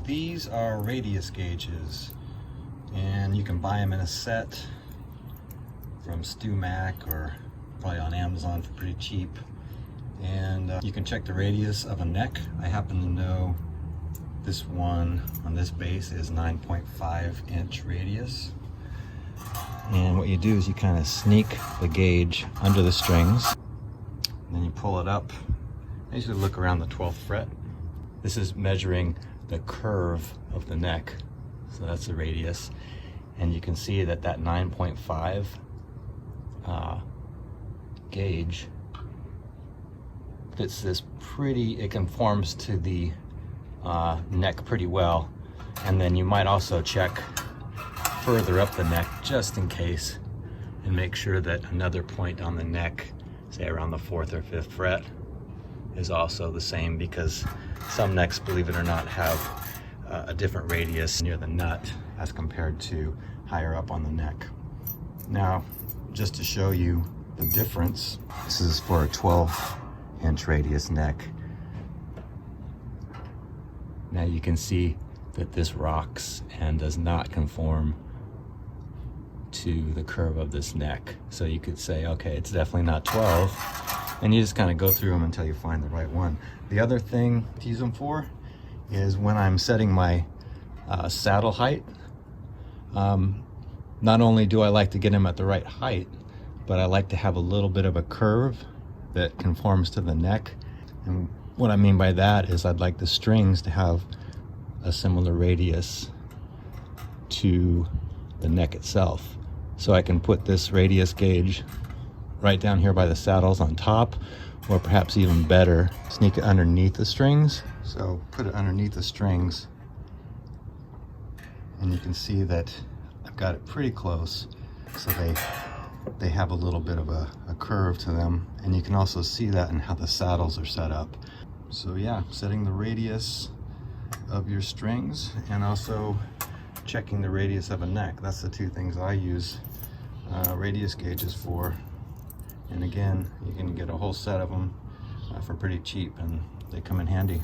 these are radius gauges, and you can buy them in a set from StewMac or probably on Amazon for pretty cheap. And you can check the radius of a neck. I happen to know this one on this bass is 9.5 inch radius. And what you do is you kind of sneak the gauge under the strings, and then you pull it up. I usually look around the 12th fret. This is measuring the curve of the neck, so that's the radius. And you can see that that 9.5 gauge fits this pretty, it conforms to the neck pretty well. And then you might also check further up the neck just in case, and make sure that another point on the neck, say around the 4th or 5th fret, is also the same, because some necks, believe it or not, have a different radius near the nut as compared to higher up on the neck. Now, just to show you the difference, this is for a 12-inch radius neck. Now you can see that this rocks and does not conform to the curve of this neck. So you could say, okay, it's definitely not 12, and you just kind of go through them until you find the right one. The other thing to use them for is when I'm setting my saddle height. Not only do I like to get them at the right height, but I like to have a little bit of a curve that conforms to the neck. And what I mean by that is I'd like the strings to have a similar radius to the neck itself. So I can put this radius gauge right down here by the saddles on top, or perhaps even better, sneak it underneath the strings. So put it underneath the strings, and you can see that I've got it pretty close, so they have a little bit of a curve to them. And you can also see that in how the saddles are set up. So yeah, setting the radius of your strings and also checking the radius of a neck. That's the two things I use radius gauges for. And again, you can get a whole set of them for pretty cheap, and they come in handy.